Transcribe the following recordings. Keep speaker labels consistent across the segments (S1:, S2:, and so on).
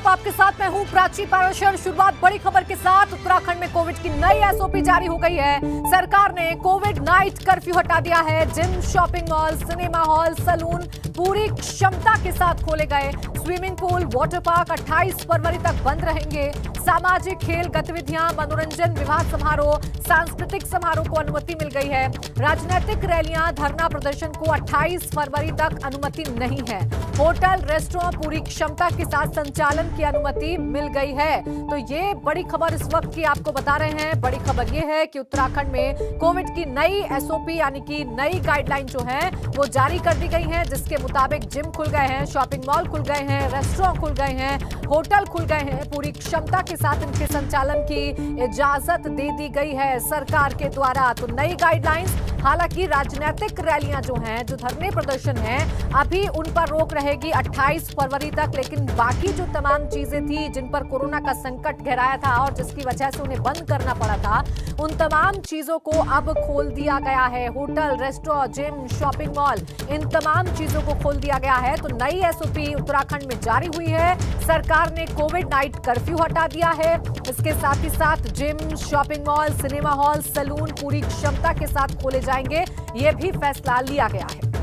S1: नमस्कार, आपके साथ मैं हूं प्राची पाराशर। शुरुआत बड़ी खबर के साथ। उत्तराखंड में कोविड की नई एसओपी जारी हो गई है। सरकार ने कोविड नाइट कर्फ्यू हटा दिया है। Gym, shopping mall, cinema hall, salon पूरी क्षमता के साथ खोले गए। स्विमिंग पूल, वाटर पार्क 28 फरवरी तक बंद रहेंगे। सामाजिक खेल गतिविधियां, मनोरंजन, विवाह समारोह, सांस्कृतिक समारोह को अनुमति मिल गई है। राजनीतिक रैलियां, धरना प्रदर्शन को 28 फरवरी तक अनुमति नहीं है। होटल, रेस्टोरेंट पूरी क्षमता के साथ संचालन की अनुमति मिल गई है। तो ये बड़ी खबर इस वक्त की आपको बता रहे हैं। बड़ी खबर ये है कि उत्तराखंड में कोविड की नई एसओपी यानी कि नई गाइडलाइन जो है वो जारी कर दी गई है, जिसके मुताबिक जिम खुल गए हैं, शॉपिंग मॉल खुल गए हैं, रेस्टोरेंट खुल गए हैं, होटल खुल गए हैं। पूरी क्षमता के साथ इनके संचालन की इजाजत दे दी गई है सरकार के द्वारा। तो नई गाइडलाइंस, हालांकि राजनीतिक रैलियां जो हैं, जो धरने प्रदर्शन हैं, अभी उन पर रोक रहेगी 28 फरवरी तक। लेकिन बाकी जो तमाम चीजें थी जिन पर कोरोना का संकट गहराया था और जिसकी वजह से उन्हें बंद करना पड़ा था, उन तमाम चीजों को अब खोल दिया गया है। Hotel, restaurant, gym, shopping mall, इन तमाम चीजों को खोल दिया गया है। तो नई एसओपी उत्तराखंड में जारी हुई है। सरकार ने कोविड नाइट कर्फ्यू हटा दिया है। इसके साथ ही साथ gym, shopping mall, cinema hall, salon पूरी क्षमता के साथ खोले जाएंगे। यह भी फैसला लिया गया है।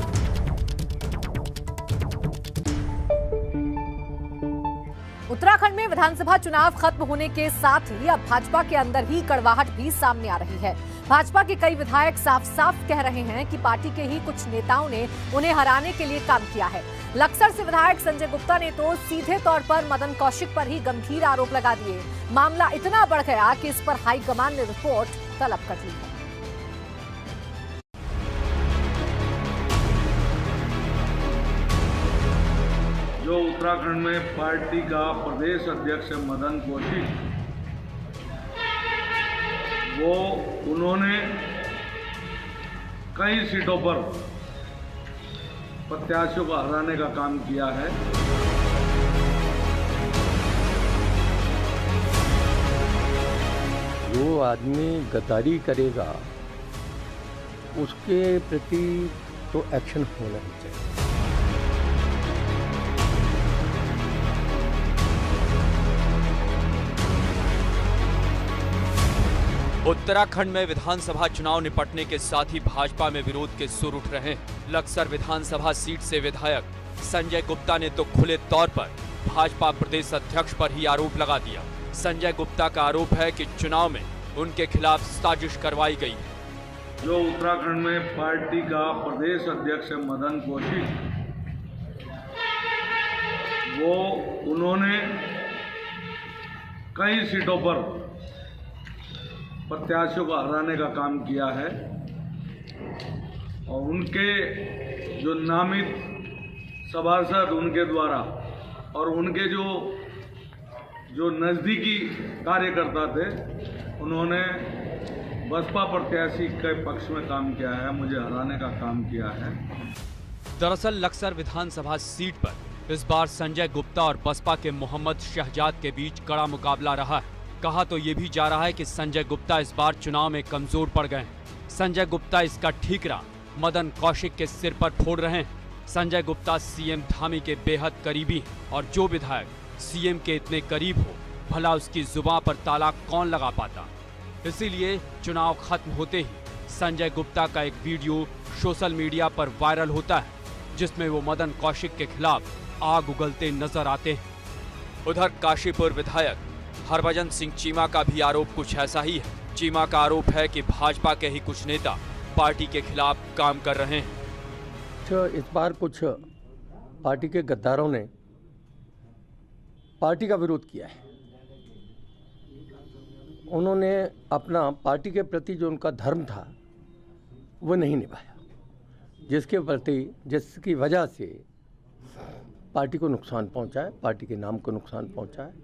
S1: उत्तराखंड में विधानसभा चुनाव खत्म होने के साथ ही अब भाजपा के अंदर ही कड़वाहट भी सामने आ रही है। भाजपा के कई विधायक साफ साफ कह रहे हैं कि पार्टी के ही कुछ नेताओं ने उन्हें हराने के लिए काम किया है। लक्सर से विधायक संजय गुप्ता ने तो सीधे तौर पर मदन कौशिक पर ही गंभीर आरोप लगा दिए। मामला इतना बढ़ गया कि इस पर हाईकमान ने रिपोर्ट तलब कर ली है।
S2: जो उत्तराखंड में पार्टी का प्रदेश अध्यक्ष मदन कौशिक, वो उन्होंने कई सीटों पर प्रत्याशियों को हराने का काम किया है।
S3: जो आदमी गद्दारी करेगा उसके प्रति तो एक्शन होना ही चाहिए।
S4: उत्तराखंड में विधानसभा चुनाव निपटने के साथ ही भाजपा में विरोध के सुर उठ रहे हैं। लक्सर विधानसभा सीट से विधायक संजय गुप्ता ने तो खुले तौर पर भाजपा प्रदेश अध्यक्ष पर ही आरोप लगा दिया। संजय गुप्ता का आरोप है कि चुनाव में उनके खिलाफ साजिश करवाई गई है।
S2: जो उत्तराखंड में पार्टी का प्रदेश अध्यक्ष मदन कौशिक, वो उन्होंने कई सीटों पर प्रत्याशियों को हराने का काम किया है और उनके जो नामित सभासद उनके द्वारा और उनके जो नज़दीकी कार्यकर्ता थे, उन्होंने बसपा प्रत्याशी के पक्ष में काम किया है, मुझे हराने का काम किया है।
S4: दरअसल लक्सर विधानसभा सीट पर इस बार संजय गुप्ता और बसपा के मोहम्मद शहजाद के बीच कड़ा मुकाबला रहा है। कहा तो ये भी जा रहा है कि संजय गुप्ता इस बार चुनाव में कमजोर पड़ गए हैं। संजय गुप्ता इसका ठीकरा मदन कौशिक के सिर पर फोड़ रहे हैं। संजय गुप्ता सीएम धामी के बेहद करीबी हैं और जो विधायक सीएम के इतने करीब हो, भला उसकी जुबान पर ताला कौन लगा पाता। इसीलिए चुनाव खत्म होते ही संजय गुप्ता का एक वीडियो सोशल मीडिया पर वायरल होता है, जिसमें वो मदन कौशिक के खिलाफ आग उगलते नजर आते हैं। उधर काशीपुर विधायक हरभजन सिंह चीमा का भी आरोप कुछ ऐसा ही है। चीमा का आरोप है कि भाजपा के ही कुछ नेता पार्टी के खिलाफ काम कर रहे हैं।
S3: इस बार कुछ पार्टी के गद्दारों ने पार्टी का विरोध किया है। उन्होंने अपना पार्टी के प्रति जो उनका धर्म था वो नहीं निभाया, जिसकी वजह से पार्टी को नुकसान पहुंचा है, पार्टी के नाम को नुकसान पहुंचा है।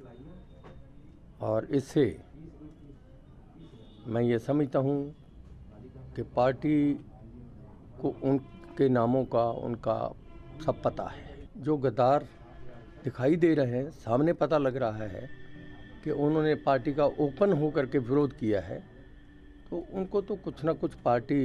S3: और इससे मैं ये समझता हूँ कि पार्टी को उनके नामों का, उनका सब पता है। जो गद्दार दिखाई दे रहे हैं, सामने पता लग रहा है कि उन्होंने पार्टी का ओपन होकर के विरोध किया है, तो उनको तो कुछ ना कुछ पार्टी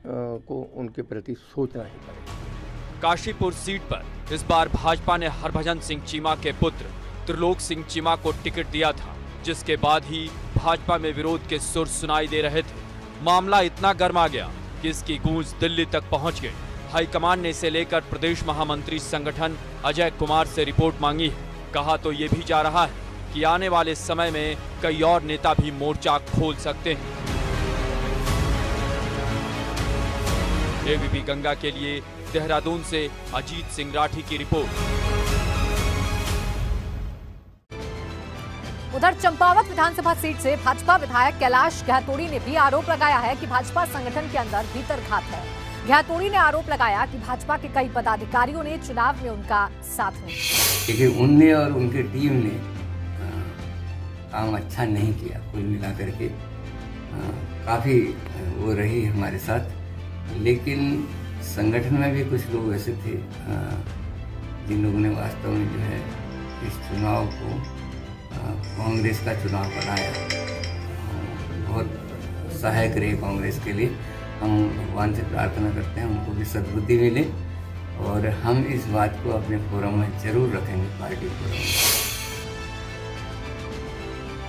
S3: को उनके प्रति सोचना ही पड़ेगा।
S4: काशीपुर सीट पर इस बार भाजपा ने हरभजन सिंह चीमा के पुत्र त्रिलोक सिंह चीमा को टिकट दिया था, जिसके बाद ही भाजपा में विरोध के सुर सुनाई दे रहे थे। मामला इतना गर्मा गया कि इसकी गूंज दिल्ली तक पहुंच गई। हाईकमान ने इसे लेकर प्रदेश महामंत्री संगठन अजय कुमार से रिपोर्ट मांगी है। कहा तो ये भी जा रहा है कि आने वाले समय में कई और नेता भी मोर्चा खोल सकते हैं। एबीपी गंगा के लिए देहरादून से अजीत सिंह राठी की रिपोर्ट।
S1: उधर चंपावत विधानसभा सीट से भाजपा विधायक कैलाश गहतोड़ी ने भी आरोप लगाया है कि भाजपा संगठन के अंदर भीतरघात है। गहतोड़ी ने आरोप लगाया कि भाजपा के कई पदाधिकारियों ने चुनाव में उनका साथ नहीं दिया।
S5: लेकिन उनने और उनकी टीम ने काम अच्छा नहीं किया। कुल मिलाकर के काफ़ी वो रही हमारे साथ। लेकिन संगठन में भी कुछ लोग ऐसे थे जिन लोगों ने वास्तव में जो है इस चुनाव को कांग्रेस का चुनाव बनाया। बहुत सहायक रहे कांग्रेस के लिए। हम भगवान से प्रार्थना करते हैं उनको भी सद्बुद्धि मिले और हम इस बात को अपने फोरम में जरूर रखेंगे, पार्टी फोरम में।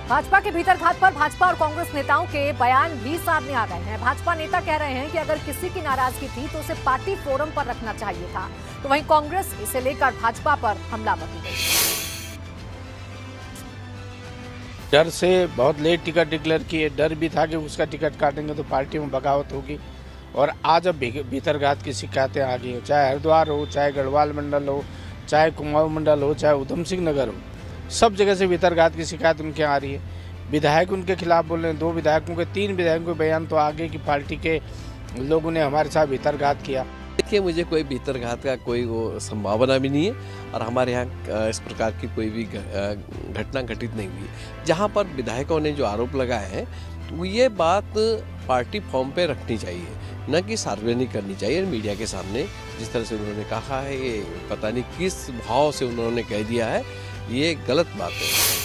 S1: भाजपा के भीतरघात पर भाजपा और कांग्रेस नेताओं के बयान भी सामने आ गए हैं। भाजपा नेता कह रहे हैं कि अगर किसी की नाराजगी थी तो उसे पार्टी फोरम पर रखना चाहिए था, तो वहीं कांग्रेस इसे लेकर भाजपा पर हमलावर हो गई।
S6: डर से बहुत लेट टिकट डिक्लेयर किए। डर भी था कि उसका टिकट काटेंगे तो पार्टी में बगावत होगी। और आज अब भीतरघात की शिकायतें आ गई हैं, चाहे हरिद्वार हो, चाहे गढ़वाल मंडल हो, चाहे कुमाऊं मंडल हो, चाहे उधम सिंह नगर हो, सब जगह से भीतरघात की शिकायत उनके आ रही है। विधायक उनके खिलाफ बोल रहे हैं। 2 विधायकों के 3 विधायकों के बयान तो आगे कि पार्टी के लोगों ने हमारे साथ भीतरघात किया।
S7: देखिए, मुझे कोई भीतरघात का कोई वो संभावना भी नहीं है और हमारे यहाँ इस प्रकार की कोई भी घटना घटित नहीं हुई। जहाँ पर विधायकों ने जो आरोप लगाए हैं तो ये बात पार्टी फॉर्म पे रखनी चाहिए, न कि सार्वजनिक करनी चाहिए मीडिया के सामने। जिस तरह से उन्होंने कहा है, ये पता नहीं किस भाव से उन्होंने कह दिया है, ये गलत बात है।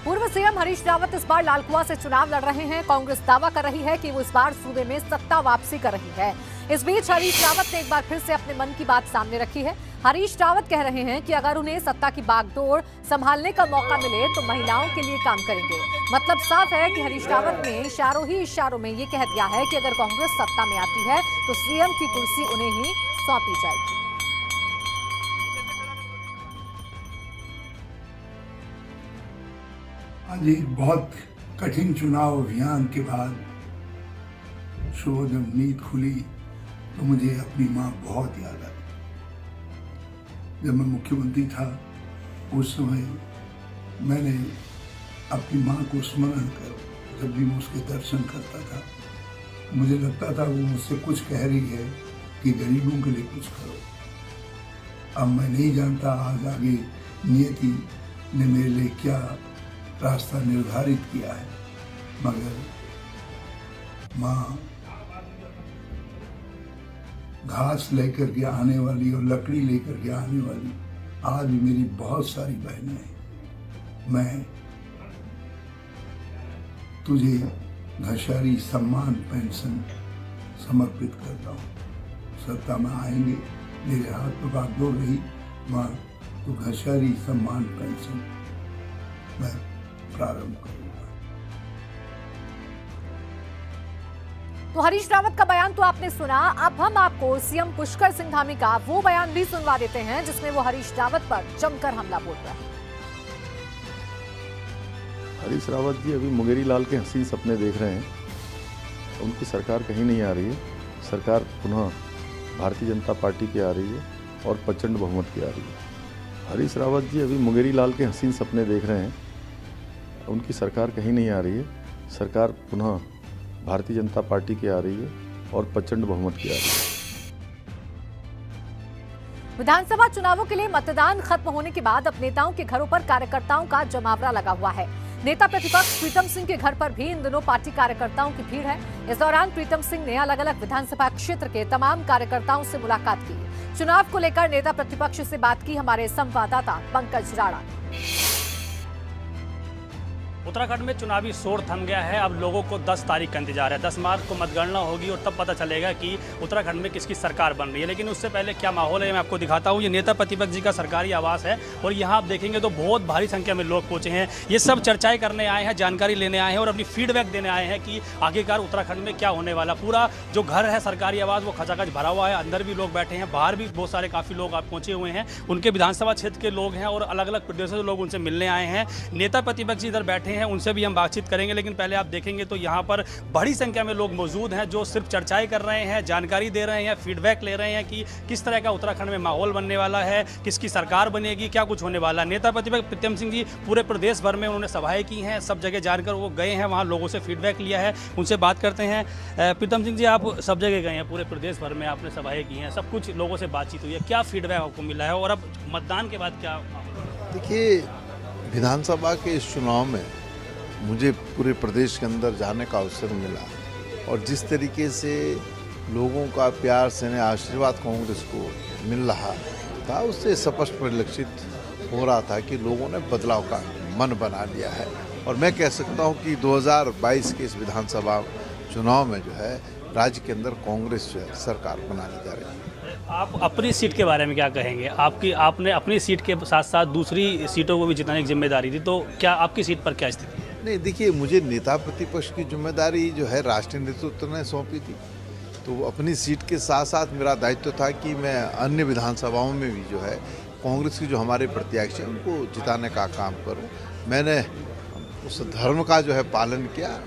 S1: पूर्व सीएम हरीश रावत इस बार लालकुआं से चुनाव लड़ रहे हैं। कांग्रेस दावा कर रही है कि वो इस बार सूबे में सत्ता वापसी कर रही है। इस बीच हरीश रावत ने एक बार फिर से अपने मन की बात सामने रखी है। हरीश रावत कह रहे हैं कि अगर उन्हें सत्ता की बागडोर संभालने का मौका मिले तो महिलाओं के लिए काम करेंगे। मतलब साफ है कि हरीश रावत ने इशारों ही इशारों में ये कह दिया है कि अगर कांग्रेस सत्ता में आती है तो सीएम की कुर्सी उन्हें ही सौंपी जाएगी।
S8: आज एक बहुत कठिन चुनाव अभियान के बाद सुबह जब नींद खुली तो मुझे अपनी माँ बहुत याद आई। जब मैं मुख्यमंत्री था उस समय मैंने अपनी माँ को स्मरण कर जब भी मैं उसके दर्शन करता था मुझे लगता था वो मुझसे कुछ कह रही है कि गरीबों के लिए कुछ करो। अब मैं नहीं जानता आज आगे नियति ने मेरे लिए क्या रास्ता निर्धारित किया है, मगर माँ घास लेकर के आने वाली और लकड़ी लेकर के आने वाली आज मेरी बहुत सारी बहनें हैं। मैं तुझे घसारी सम्मान पेंशन समर्पित करता हूँ। सत्ता में आएंगे मेरे हाथ में बागडोर रही माँ तो घसारी सम्मान पेंशन मैं प्रारंभ करूंगा।
S1: तो हरीश रावत का बयान तो आपने सुना। अब हम आपको सीएम पुष्कर सिंह धामी का वो बयान भी सुनवा देते हैं जिसमें वो हरीश रावत पर जमकर हमला बोल रहा है।
S9: हरीश रावत जी अभी मुंगेरी लाल के हसीन सपने देख रहे हैं। उनकी सरकार कहीं नहीं आ रही है। सरकार पुनः भारतीय जनता पार्टी की आ रही है और प्रचंड बहुमत की आ रही है। हरीश रावत जी अभी मुंगेरी लाल के हसीन सपने देख रहे हैं। उनकी सरकार कहीं नहीं आ रही है। सरकार पुनः भारतीय जनता पार्टी की आ रही है और प्रचंड बहुमत की आ रही है।
S1: विधानसभा चुनावों के लिए मतदान खत्म होने के बाद अब नेताओं के घरों पर कार्यकर्ताओं का जमावड़ा लगा हुआ है। नेता प्रतिपक्ष प्रीतम सिंह के घर पर भी इन दिनों पार्टी कार्यकर्ताओं की भीड़ है। इस दौरान प्रीतम सिंह ने अलग अलग विधानसभा क्षेत्र के तमाम कार्यकर्ताओं से मुलाकात की। चुनाव को लेकर नेता प्रतिपक्ष से बात की हमारे संवाददाता पंकज राणा।
S10: उत्तराखंड में चुनावी शोर थम गया है। अब लोगों को 10 तारीख का इंतजार है। 10 मार्च को मतगणना होगी और तब पता चलेगा कि उत्तराखंड में किसकी सरकार बन रही है। लेकिन उससे पहले क्या माहौल है मैं आपको दिखाता हूँ। ये नेता प्रतिपक्ष जी का सरकारी आवास है और यहाँ आप देखेंगे तो बहुत भारी संख्या में लोग पहुँचे हैं। ये सब चर्चाएं करने आए हैं, जानकारी लेने आए हैं और अपनी फीडबैक देने आए हैं कि आखिरकार उत्तराखंड में क्या होने वाला। पूरा जो घर है सरकारी आवास वो खचाखच भरा हुआ है। अंदर भी लोग बैठे हैं, बाहर भी बहुत सारे काफ़ी लोग आप पहुँचे हुए हैं। उनके विधानसभा क्षेत्र के लोग हैं और अलग अलग प्रदेशों से लोग उनसे मिलने आए हैं। नेता प्रतिपक्ष इधर बैठे हैं, उनसे भी हम बातचीत करेंगे। लेकिन पहले आप देखेंगे तो यहाँ पर बड़ी संख्या में लोग मौजूद हैं जो सिर्फ चर्चाएं कर रहे हैं, जानकारी दे रहे हैं, फीडबैक ले रहे हैं कि किस तरह का उत्तराखंड में माहौल बनने वाला है, किसकी सरकार बनेगी, क्या कुछ होने वाला है। नेता प्रतिपक्ष प्रीतम सिंह जी पूरे प्रदेश भर में उन्होंने सभाएं की हैं, सब जगह जानकर वो गए हैं, वहाँ लोगों से फीडबैक लिया है। उनसे बात करते हैं। प्रीतम सिंह जी, आप सब जगह गए हैं, पूरे प्रदेश भर में आपने सभाएं की हैं, सब कुछ लोगों से बातचीत हुई है, क्या फीडबैक आपको मिला है और अब मतदान के बाद क्या?
S11: देखिए, विधानसभा के इस चुनाव में मुझे पूरे प्रदेश के अंदर जाने का अवसर मिला और जिस तरीके से लोगों का प्यार स्नेह आशीर्वाद कांग्रेस को मिल रहा था, उससे स्पष्ट परिलक्षित हो रहा था कि लोगों ने बदलाव का मन बना लिया है। और मैं कह सकता हूं कि 2022 के इस विधानसभा चुनाव में जो है राज्य के अंदर कांग्रेस जो है सरकार बनाने जा रही है।
S10: आप अपनी सीट के बारे में क्या कहेंगे? आपने अपनी सीट के साथ साथ दूसरी सीटों को भी जिताने की जिम्मेदारी थी, तो क्या आपकी सीट पर क्या स्थिति है?
S11: नहीं, देखिए, मुझे नेता प्रतिपक्ष की जिम्मेदारी जो है राष्ट्रीय नेतृत्व ने सौंपी थी, तो अपनी सीट के साथ साथ मेरा दायित्व था कि मैं अन्य विधानसभाओं में भी जो है कांग्रेस की जो हमारे प्रत्याशी हैं उनको जिताने का काम करूं। मैंने उस धर्म का जो है पालन किया।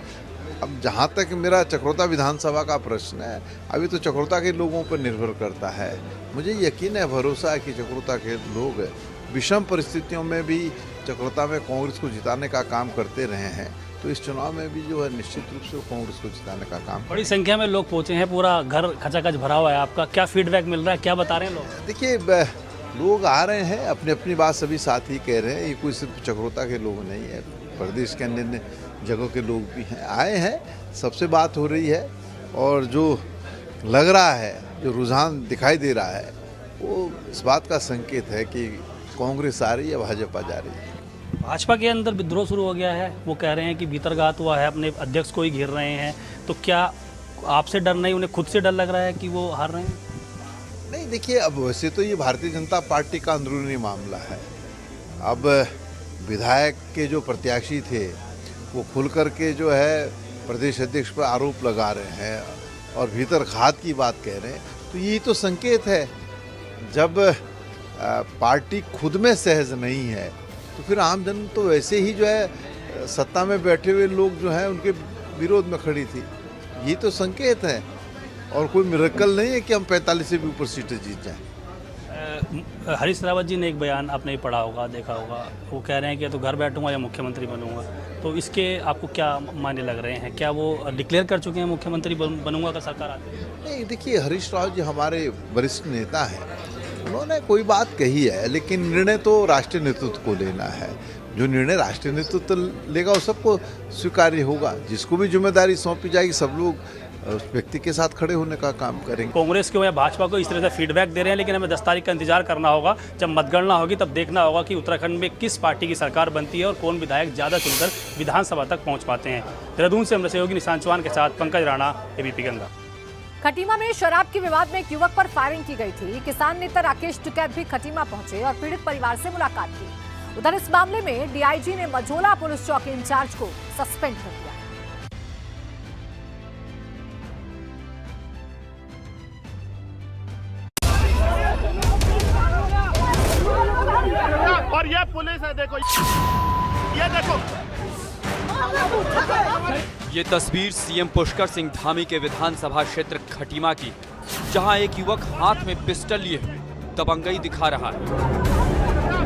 S11: अब जहां तक मेरा चक्रोता विधानसभा का प्रश्न है, अभी तो चक्रोता के लोगों पर निर्भर करता है। मुझे यकीन है, भरोसा है कि चक्रोता के लोग विषम परिस्थितियों में भी चक्रोता में कांग्रेस को जिताने का काम करते रहे हैं, तो इस चुनाव में भी जो है निश्चित रूप से कांग्रेस को जिताने का काम।
S10: बड़ी संख्या में लोग पहुंचे हैं, पूरा घर खचाखच भरा हुआ है। आपका क्या फीडबैक मिल रहा है, क्या बता रहे हैं लोग?
S11: देखिए, लोग आ रहे हैं, अपनी अपनी बात सभी साथी कह रहे हैं। ये कोई सिर्फ चक्रोता के लोग नहीं है, प्रदेश के अन्य जगहों के लोग भी हैं, आए हैं, सबसे बात हो रही है। और जो लग रहा है, जो रुझान दिखाई दे रहा है, वो इस बात का संकेत है कि कांग्रेस आ रही है, भाजपा जा रही है।
S10: भाजपा के अंदर विद्रोह शुरू हो गया है, वो कह रहे हैं कि भीतरघात हुआ है, अपने अध्यक्ष को ही घेर रहे हैं। तो क्या आपसे डर नहीं, उन्हें खुद से डर लग रहा है कि वो हार रहे हैं?
S11: नहीं, देखिए, अब वैसे तो ये भारतीय जनता पार्टी का अंदरूनी मामला है। अब विधायक के जो प्रत्याशी थे वो खुल करके जो है प्रदेश अध्यक्ष पर आरोप लगा रहे हैं और भीतरघात की बात कह रहे हैं, तो यही तो संकेत है। जब पार्टी खुद में सहज नहीं है तो फिर आम जन तो वैसे ही जो है सत्ता में बैठे हुए लोग जो हैं उनके विरोध में खड़ी थी। ये तो संकेत है और कोई मिरेकल नहीं है कि हम 45 से भी ऊपर सीटें जीत जाएं।
S10: हरीश रावत जी ने एक बयान आपने पढ़ा होगा, देखा होगा, वो कह रहे हैं कि तो घर बैठूंगा या मुख्यमंत्री बनूंगा। तो इसके आपको क्या मायने लग रहे हैं? क्या वो डिक्लेयर कर चुके हैं मुख्यमंत्री बनूंगा का सरकार आती है?
S11: नहीं, देखिए, हरीश रावत जी हमारे वरिष्ठ नेता हैं, उन्होंने कोई बात कही है, लेकिन निर्णय तो राष्ट्रीय नेतृत्व को लेना है। जो निर्णय राष्ट्रीय नेतृत्व लेगा वो सबको स्वीकार्य होगा। जिसको भी जिम्मेदारी सौंपी जाएगी, सब लोग उस व्यक्ति के साथ खड़े होने का काम करेंगे।
S10: कांग्रेस को या भाजपा को इस तरह से फीडबैक दे रहे हैं, लेकिन हमें 10 तारीख का इंतजार करना होगा। जब मतगणना होगी तब देखना होगा कि उत्तराखंड में किस पार्टी की सरकार बनती है और कौन विधायक ज़्यादा चुनकर विधानसभा तक पहुँच पाते हैं। देहरादून से हमारे सहयोगी निशांत चौहान के साथ पंकज राणा, एबीपी गंगा।
S1: खटीमा में शराब के विवाद में एक युवक पर फायरिंग की गई थी। किसान नेता राकेश टिकैत भी खटीमा पहुंचे और पीड़ित परिवार से मुलाकात की। उधर इस मामले में डीआईजी ने मझोला पुलिस चौकी इंचार्ज को सस्पेंड कर दिया।
S12: और ये पुलिस है, देखो, ये देखो।
S4: ये तस्वीर सीएम पुष्कर सिंह धामी के विधानसभा क्षेत्र खटीमा की, जहां एक युवक हाथ में पिस्टल लिए दबंगई दिखा रहा है।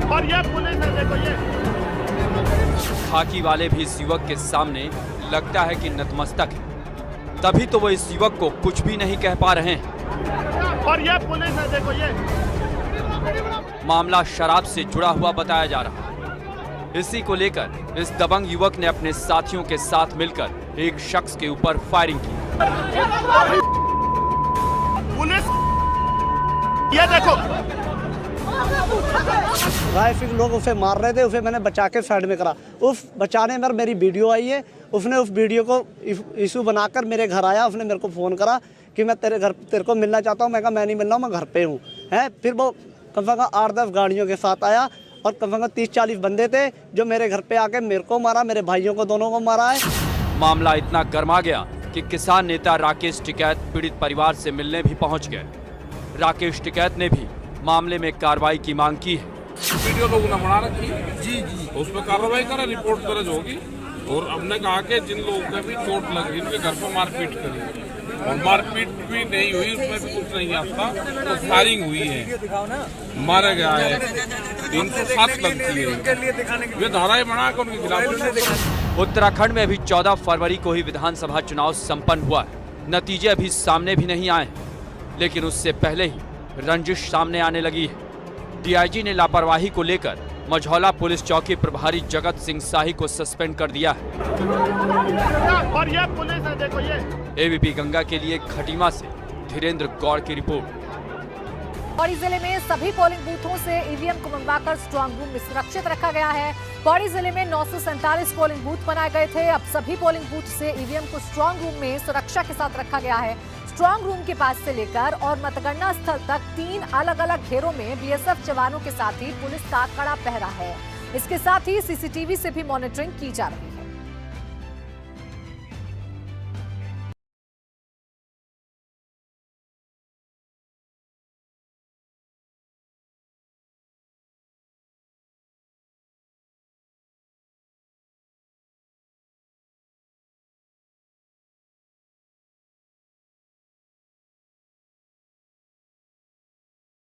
S12: और ये पुलिस है, देखो, ये।
S4: खाकी वाले भी इस युवक के सामने लगता है कि नतमस्तक है, तभी तो वो इस युवक को कुछ भी नहीं कह पा रहे हैं।
S12: और ये पुलिस है, देखो, ये।
S4: मामला शराब से जुड़ा हुआ बताया जा रहा है। इसी को लेकर इस दबंग युवक ने अपने साथियों के साथ मिलकर एक शख्स के ऊपर फायरिंग की।
S12: पुलिस, ये देखो।
S13: राइफल लोग उसे मार रहे थे, उसे मैंने बचा के साइड में करा। उस बचाने में मेरी वीडियो आई है, उसने उस वीडियो को इशू बनाकर मेरे घर आया, उसने मेरे को फ़ोन करा कि मैं तेरे को मिलना चाहता हूँ। मैं कहा मैं नहीं मिल रहा हूँ, मैं घर पे हूँ। है फिर वो कम से कम 8-10 गाड़ियों के साथ आया और कम से कम 30-40 बंदे थे जो मेरे घर पे आके मेरे को मारा, मेरे भाइयों को दोनों को मारा है।
S4: मामला इतना गर्मा गया कि किसान नेता राकेश टिकैत पीड़ित परिवार से मिलने भी पहुंच गए। राकेश टिकैत ने भी मामले में कार्रवाई की मांग की है।
S14: वीडियो लोगों ने बना रखी है जी, उस पर कार्रवाई करें, रिपोर्ट दर्ज होगी। और हमने कहा कि जिन लोगों को भी चोट लगी उनके घर पर मारपीट करी, और मारपीट भी नहीं हुई, उसमें भी कुछ नहीं आता, तो फायरिंग हुई है, मारा गया है। 307 लगती है, ये धाराएं बनाकर उनके खिलाफ।
S4: उत्तराखंड में अभी 14 फरवरी को ही विधानसभा चुनाव संपन्न हुआ है। नतीजे अभी सामने भी नहीं आए, लेकिन उससे पहले ही रंजिश सामने आने लगी है। डीआईजी ने लापरवाही को लेकर मझौला पुलिस चौकी प्रभारी जगत सिंह शाही को सस्पेंड कर दिया है।
S12: और ये पुलिस है, देखो ये।
S4: एबीपी गंगा के लिए खटीमा से धीरेन्द्र गौड़ की रिपोर्ट।
S1: पौड़ी जिले में सभी पोलिंग बूथों से ईवीएम को मंगवाकर स्ट्रांग रूम में सुरक्षित रखा गया है। पौड़ी जिले में 947 पोलिंग बूथ बनाए गए थे। अब सभी पोलिंग बूथ से ईवीएम को स्ट्रांग रूम में सुरक्षा के साथ रखा गया है। स्ट्रांग रूम के पास से लेकर और मतगणना स्थल तक 3 अलग-अलग घेरों में बीएसएफ जवानों के साथ ही पुलिस का कड़ा पहरा है। इसके साथ ही सीसीटीवी से भी मॉनिटरिंग की जा रही है।